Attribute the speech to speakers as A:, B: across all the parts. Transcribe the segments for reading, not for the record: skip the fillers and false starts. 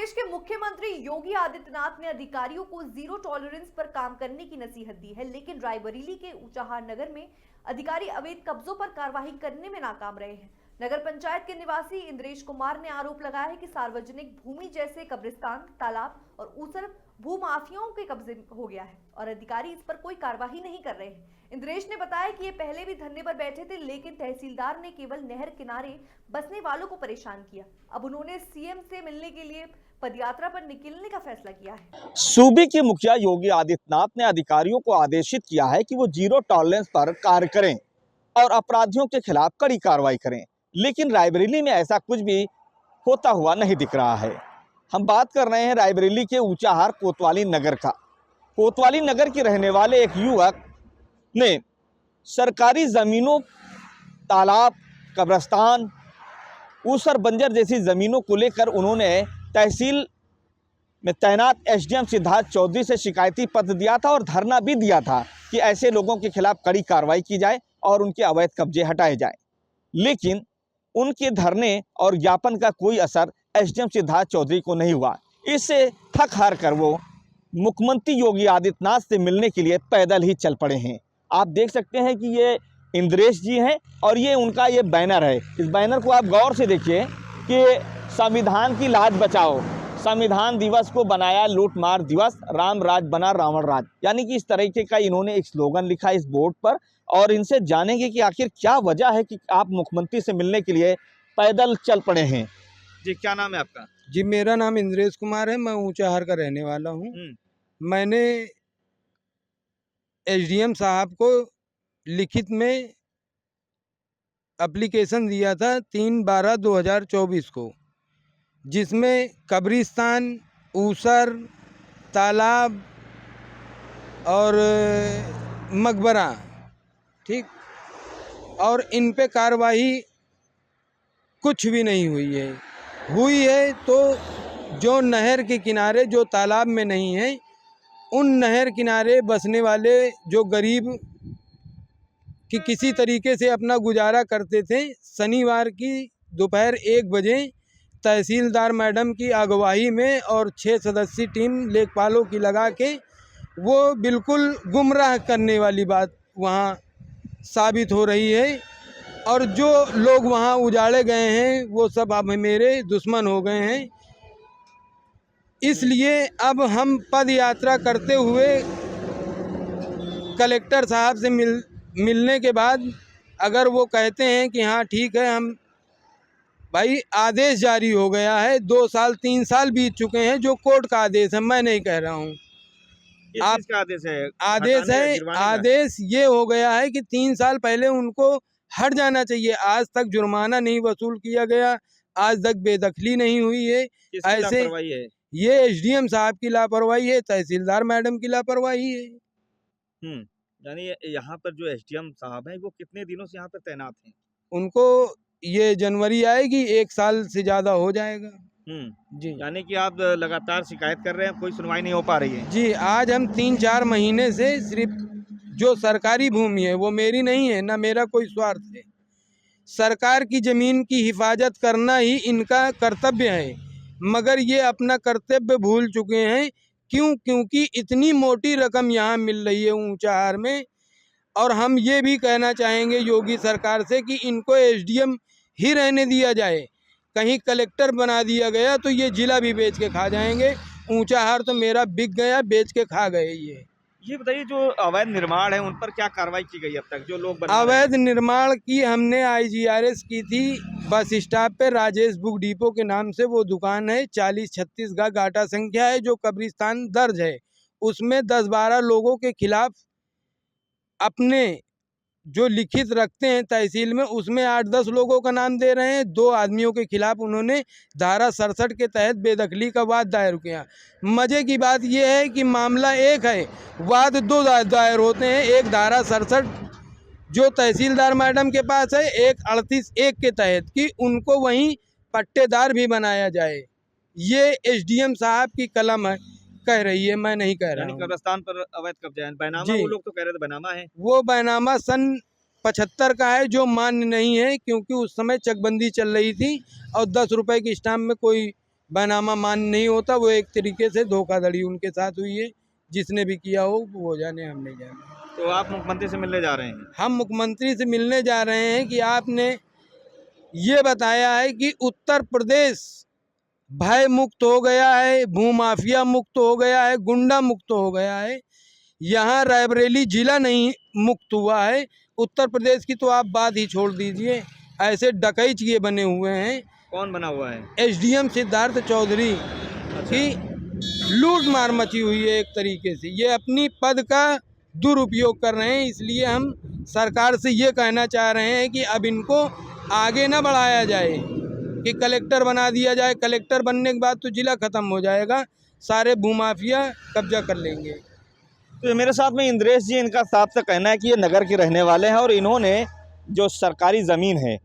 A: प्रदेश के मुख्यमंत्री योगी आदित्यनाथ ने अधिकारियों को जीरो टॉलरेंस पर काम करने की नसीहत दी है, लेकिन रायबरेली के ऊंचाहार नगर में अधिकारी अवैध कब्जों पर कार्रवाई करने में नाकाम रहे हैं। नगर पंचायत के निवासी इंद्रेश कुमार ने आरोप लगाया है कि सार्वजनिक भूमि जैसे कब्रिस्तान, तालाब और ऊसर भूमाफियाओं के कब्जे हो गया है और अधिकारी इस पर कोई कार्रवाई नहीं कर रहे हैं। इंद्रेश ने बताया कि ये पहले भी धरने पर बैठे थे, लेकिन तहसीलदार ने केवल नहर किनारे बसने वालों को परेशान किया। अब उन्होंने सीएम से मिलने के लिए पदयात्रा पर निकलने का फैसला किया है।
B: सूबे के मुखिया योगी आदित्यनाथ ने अधिकारियों को आदेशित किया है कि वो जीरो टॉलरेंस पर कार्य करें और अपराधियों के खिलाफ कड़ी कार्रवाई करें, लेकिन रायबरेली में ऐसा कुछ भी होता हुआ नहीं दिख रहा है। हम बात कर रहे हैं रायबरेली के ऊंचाहार कोतवाली नगर का। कोतवाली नगर के रहने वाले एक युवक ने सरकारी जमीनों, तालाब, कब्रिस्तान, ऊसर बंजर जैसी जमीनों को लेकर उन्होंने तहसील में तैनात एसडीएम सिद्धार्थ चौधरी से शिकायती पत्र दिया था और धरना भी दिया था कि ऐसे लोगों के खिलाफ कड़ी कार्रवाई की जाए और उनके अवैध कब्जे हटाए जाए। लेकिन उनके धरने और ज्ञापन का कोई असर एसडीएम सिद्धार्थ चौधरी को नहीं हुआ। इससे थक हार कर वो मुख्यमंत्री योगी आदित्यनाथ से मिलने के लिए पैदल ही चल पड़े हैं। आप देख सकते हैं कि ये इंद्रेश जी हैं और ये उनका ये बैनर है। इस बैनर को आप गौर से देखिए कि संविधान की लाज बचाओ, संविधान दिवस को बनाया लूटमार दिवस, राम राज बना रावण राज, यानी कि इस तरीके का इन्होंने एक स्लोगन लिखा इस बोर्ड पर। और इनसे जानेंगे कि आखिर क्या वजह है कि आप मुख्यमंत्री से मिलने के लिए पैदल चल पड़े हैं। जी, क्या नाम है आपका?
C: जी, मेरा नाम इंद्रेश कुमार है। मैं ऊंचाहार का रहने वाला हूँ। मैंने एसडीएम साहब को लिखित में एप्लीकेशन दिया था 3/12/2024 को, जिसमें कब्रिस्तान, ऊसर, तालाब और मकबरा, ठीक, और इन पे कार्रवाई कुछ भी नहीं हुई है तो जो नहर के किनारे, जो तालाब में नहीं है, उन नहर किनारे बसने वाले जो गरीब कि किसी तरीके से अपना गुजारा करते थे, शनिवार की दोपहर 1 बजे तहसीलदार मैडम की अगुवाई में और 6 सदस्यीय टीम लेखपालों की लगा के वो बिल्कुल गुमराह करने वाली बात वहाँ साबित हो रही है। और जो लोग वहाँ उजाड़े गए हैं वो सब अब मेरे दुश्मन हो गए हैं। इसलिए अब हम पद यात्रा करते हुए कलेक्टर साहब से मिलने के बाद अगर वो कहते हैं कि हाँ ठीक है, हम भाई आदेश जारी हो गया है, 2 साल 3 साल बीत चुके हैं, जो कोर्ट का आदेश है, मैं नहीं कह रहा हूँ।
B: आपका आदेश है?
C: आदेश ये हो गया है कि 3 साल पहले उनको हट जाना चाहिए। आज तक जुर्माना नहीं वसूल किया गया, आज तक बेदखली नहीं हुई है। ऐसे
B: है?
C: ये एसडीएम साहब की लापरवाही है, तहसीलदार मैडम की लापरवाही है।
B: यानी यहाँ पर जो एसडीएम साहब हैं वो कितने दिनों से यहाँ पर तैनात हैं?
C: उनको ये जनवरी आएगी 1 साल से ज़्यादा हो जाएगा।
B: जी, यानी कि आप लगातार शिकायत कर रहे हैं, कोई सुनवाई नहीं हो पा रही है?
C: जी, आज हम 3-4 महीने से सिर्फ जो सरकारी भूमि है वो मेरी नहीं है, ना मेरा कोई स्वार्थ है। सरकार की ज़मीन की हिफाजत करना ही इनका कर्तव्य है, मगर ये अपना कर्तव्य भूल चुके हैं। क्योंकि इतनी मोटी रकम यहाँ मिल रही है ऊंचाहार में। और हम ये भी कहना चाहेंगे योगी सरकार से कि इनको एसडीएम ही रहने दिया जाए। कहीं कलेक्टर बना दिया गया तो ये जिला भी बेच के खा जाएंगे। ऊंचाहार तो मेरा बिक गया, बेच के खा गए।
B: ये बताइए, जो अवैध निर्माण है उन पर क्या कार्रवाई की गई अब तक? जो लोग
C: अवैध निर्माण की हमने IGRS की थी बस स्टॉप पे, राजेश बुक डिपो के नाम से वो दुकान है, 4036 का गाटा संख्या है, जो कब्रिस्तान दर्ज है। उसमें 10-12 लोगों के खिलाफ अपने जो लिखित रखते हैं तहसील में, उसमें 8-10 लोगों का नाम दे रहे हैं। 2 आदमियों के खिलाफ उन्होंने धारा 67 के तहत बेदखली का वाद दायर किया। मज़े की बात यह है कि मामला एक है, वाद 2 दायर होते हैं। एक धारा 67 जो तहसीलदार मैडम के पास है, एक 38(1) के तहत कि उनको वहीं पट्टेदार भी बनाया जाए। ये एसडीएम साहब की कलम है, कह रही है, मैं नहीं कह रहा हूँ।
B: कब्रिस्तान पर अवैध कब्जा है, बैनामा, वो लोग तो कह रहे थे बैनामा है।
C: वो बैनामा सन 75 का है, जो मान्य नहीं है, क्योंकि उस समय चकबंदी चल रही थी और 10 रुपए की स्टाम्प में कोई बैनामा मान्य नहीं होता। वो एक तरीके से धोखाधड़ी उनके साथ हुई है। जिसने भी किया हो वो जाने, हम नहीं जाने।
B: तो आप मुख्यमंत्री से मिलने जा रहे हैं?
C: हम मुख्यमंत्री से मिलने जा रहे हैं कि आपने ये बताया है कि उत्तर प्रदेश भय मुक्त हो गया है, भूमाफिया मुक्त हो गया है, गुंडा मुक्त हो गया है। यहाँ रायबरेली जिला नहीं मुक्त हुआ है। उत्तर प्रदेश की तो आप बात ही छोड़ दीजिए, ऐसे डकैत ये बने हुए हैं।
B: कौन बना हुआ है?
C: एसडीएम सिद्धार्थ चौधरी की लूट मार मची हुई है एक तरीके से। ये अपनी पद का दुरुपयोग कर रहे हैं। इसलिए हम सरकार से ये कहना चाह रहे हैं कि अब इनको आगे ना बढ़ाया जाए, कि कलेक्टर बना दिया जाए। कलेक्टर बनने के बाद तो जिला खत्म हो जाएगा, सारे भूमाफिया कब्जा कर लेंगे।
B: तो मेरे साथ में इंद्रेश जी, इनका साफ सा कहना है कि ये नगर के रहने वाले हैं और इन्होंने जो सरकारी ज़मीन है,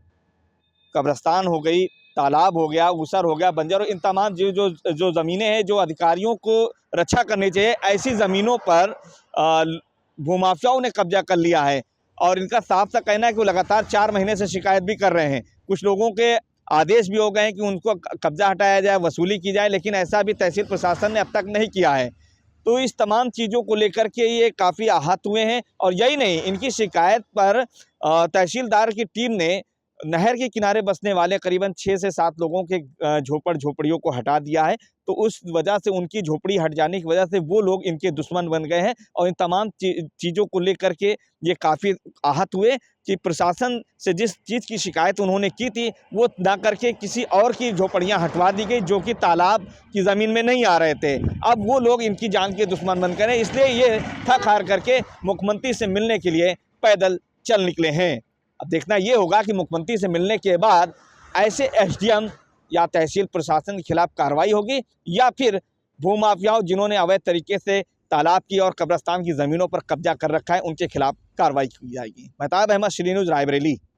B: कब्रिस्तान हो गई, तालाब हो गया, ऊसर हो गया, बंजर, इन तमाम जो ज़मीनें हैं जो अधिकारियों को रक्षा करनी चाहिए, ऐसी ज़मीनों पर भूमाफियाओं ने कब्जा कर लिया है। और इनका साफ सा कहना है कि वो लगातार 4 महीने से शिकायत भी कर रहे हैं। कुछ लोगों के आदेश भी हो गए हैं कि उनको कब्जा हटाया जाए, वसूली की जाए, लेकिन ऐसा भी तहसील प्रशासन ने अब तक नहीं किया है। तो इस तमाम चीज़ों को लेकर के ये काफ़ी आहत हुए हैं। और यही नहीं, इनकी शिकायत पर तहसीलदार की टीम ने नहर के किनारे बसने वाले करीबन 6 से 7 लोगों के झोपड़ियों को हटा दिया है। तो उस वजह से, उनकी झोपड़ी हट जाने की वजह से वो लोग इनके दुश्मन बन गए हैं। और इन तमाम चीज़ों को लेकर के ये काफ़ी आहत हुए कि प्रशासन से जिस चीज़ की शिकायत उन्होंने की थी वो ना करके किसी और की झोपड़ियाँ हटवा दी गई, जो कि तालाब की ज़मीन में नहीं आ रहे थे। अब वो लोग इनकी जान के दुश्मन बन गए हैं। इसलिए ये थक हार करके मुख्यमंत्री से मिलने के लिए पैदल चल निकले हैं। अब देखना ये होगा कि मुख्यमंत्री से मिलने के बाद ऐसे एसडीएम या तहसील प्रशासन के खिलाफ कार्रवाई होगी, या फिर भूमाफियाओं जिन्होंने अवैध तरीके से तालाब की और कब्रिस्तान की ज़मीनों पर कब्जा कर रखा है, उनके खिलाफ कार्रवाई की जाएगी। महताब अहमद, श्री न्यूज़, रायबरेली।